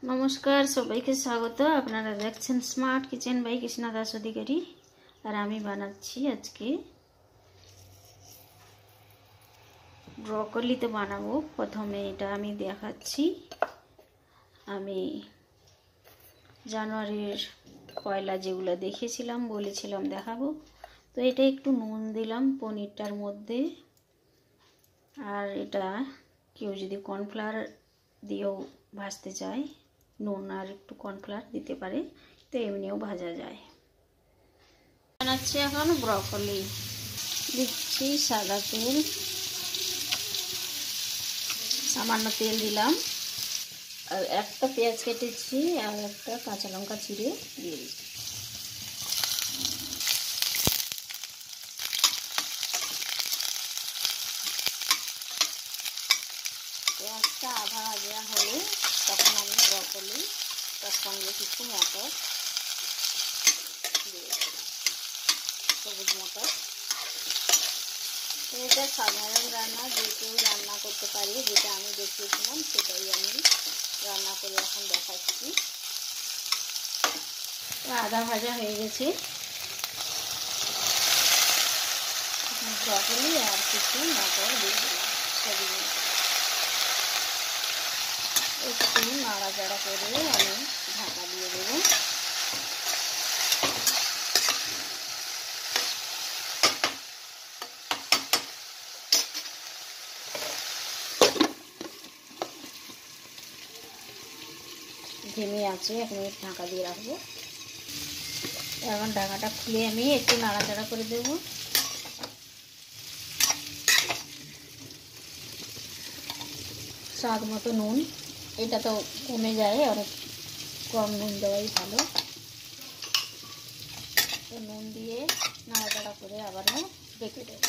नमस्कार सबाइके स्वागत। আপনারা দেখছেন smart kitchen by Krishna Das Adhikari. আর আমি বানাচ্ছি আজকে ব্রকলিতে বানাবো। প্রথমে এটা আমি দেখাচ্ছি। আমি জানুয়ারির পয়লা যেগুলো দেখেছিলাম বলেছিলাম দেখাবো, তো এটা একটু নুন দিলাম পনিরটার মধ্যে। আর এটা কেউ যদি কর্নফ্লাওয়ার দিয়েও ভাজতে চায়, নুন আর একটু কর্নফ্লাওয়ার দিতে পারে, তো এমনিও ভাজা যায়। বানাচ্ছি এখন ব্রকলি। দিচ্ছি সাদা তেল, সামান্য তেল দিলাম, আর একটা পেঁয়াজ কেটেছি আর একটা কাঁচা লঙ্কা চিড়ে দিয়ে দিচ্ছি। পেঁয়াজটা আধা ভাজা হলে তখন আমি ব্রকলি তার সঙ্গে কিছু মটর দিয়েছিলাম, সবুজ মটর। এটা সাধারণ রান্না, যে কেউ রান্না করতে পারে, যেটা আমি দেখিয়েছিলাম সেটাই আমি রান্না করে এখন দেখাচ্ছি। আধা ভাজা হয়ে গেছে ব্রকলি, আর কিছু মটর দিয়ে দিলাম, সবুজ মটর। একটু নাড়াচাড়া করে আমি ঢাকা দিয়ে দেবো। ধিমে আছে 1 মিনিট ঢাকা দিয়ে রাখবো। এখন ঢাকাটা খুলে আমি একটু নাড়াচাড়া করে দেব। স্বাদ মতো নুন, এটা তো কমে যায়, অনেক কম নুন দেওয়াই ভালো। তো নুন দিয়ে নাড়াচাড়া করে আবারও ঢেকে দেব।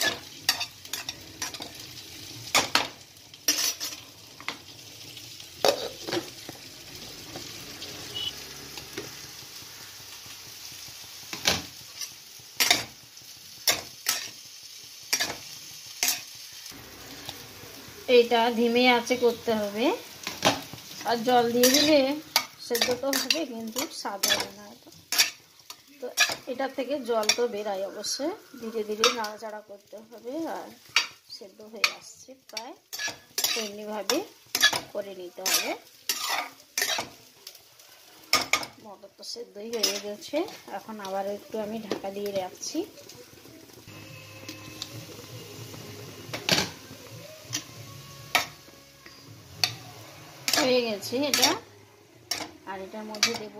এটা ধিমে আঁচে করতে হবে, আর জল দিয়ে দিলে সেদ্ধ তো হবে কিন্তু স্বাদ হবে না। তো এটা থেকে জল তো বেরায় অবশ্যই, ধীরে ধীরে নাড়াচাড়া করতে হবে। আর সেদ্ধ হয়ে আসছে প্রায়, এমনিভাবে করে নিতে হবে। মটর তো সেদ্ধই হয়ে গেছে, এখন আবার একটু আমি ঢাকা দিয়ে রাখছি। হয়ে গেছে এটা। আর এটার মধ্যে দেব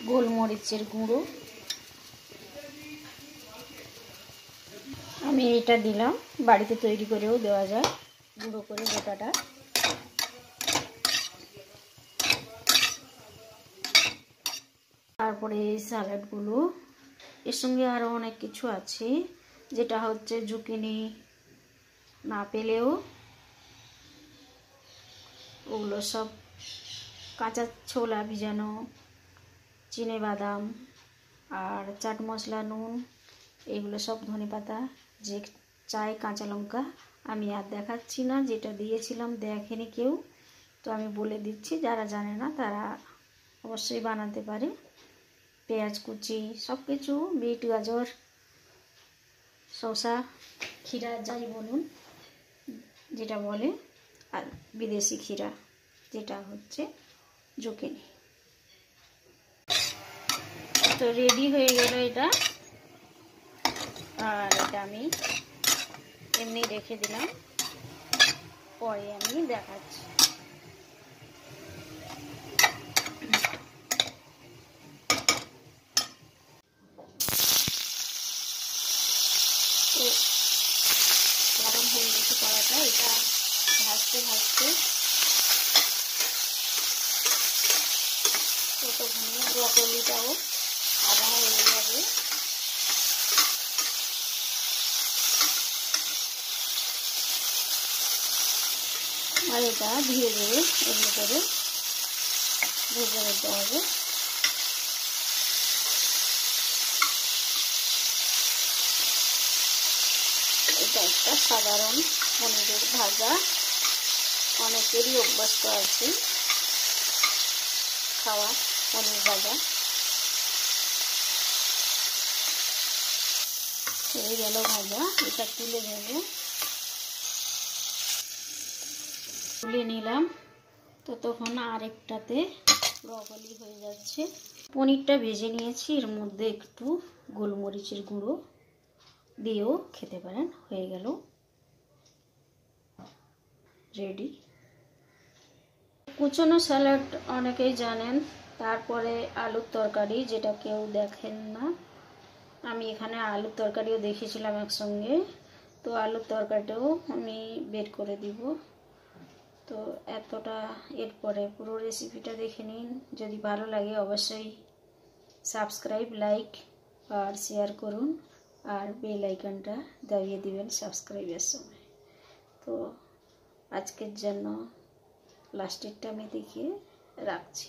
গোলমরিচের গুঁড়ো। আমি এটা দিলাম, বাড়িতে তৈরি করেও দেওয়া যায় গুঁড়ো করে গোটাটা। তারপরে এই স্যালাডগুলো, এর সঙ্গে আরও অনেক কিছু আছে, যেটা হচ্ছে জুকিনি না পেলেও ওগুলো সব কাঁচা ছোলা ভিজানো, চিনেবাদাম আর চাট মশলা, নুন, এগুলো সব, ধনেপাতা, যে চাই কাঁচা লঙ্কা। আমি আর দেখাচ্ছি না, যেটা দিয়েছিলাম দেখেনি কেউ, তো আমি বলে দিচ্ছি, যারা জানে না তারা অবশ্যই বানাতে পারে। পেঁয়াজ কুচি, সব কিছু, বিট, গাজর, শসা, ক্ষীরা, যাই বলুন যেটা বলে, আর বিদেশি ক্ষীরা যেটা হচ্ছে জুকিনি। তো রেডি হয়ে গেল এটা। আর এটা আমি এমনি রেখে দিলাম, পরে আমি দেখাচ্ছি। গরম হয়ে গেছে কড়াটা, এটা ভাজতে ভাজতে ততক্ষণে ব্রকলিটাও আধা হয়ে যাবে। আর এটা ধীরে ধীরে এগুলো করে ভেজে নিতে হবে। এটা একটা সাধারণ পনিরের ভাজা। অনেকেরই অভ্যস্ত আছে খাওয়া পনির ভাজা। হয়ে গেল ভাজা, এটা তুলে নেব। তুলে নিলাম, ততক্ষণ আরেকটাতে ব্রকলি হয়ে যাচ্ছে। পনিরটা ভেজে নিয়েছি, এর মধ্যে একটু গোলমরিচের গুঁড়ো দিয়েও খেতে পারেন। হয়ে গেল রেডি। কুচনো স্যালাড অনেকেই জানেন, তারপরে আলুর তরকারি, যেটা কেউ দেখেন না। আমি এখানে আলুর তরকারিও দেখেছিলাম একসঙ্গে, তো আলুর তরকারিটাও আমি বের করে দিব। তো এতটা, এরপরে পুরো রেসিপিটা দেখে নিন। যদি ভালো লাগে অবশ্যই সাবস্ক্রাইব, লাইক আর শেয়ার করুন, আর বেল আইকনটা দাবিয়ে দিবেন সাবস্ক্রাইবের সময়। তো আজকের জন্য লাস্টেরটা আমি দেখিয়ে রাখছি।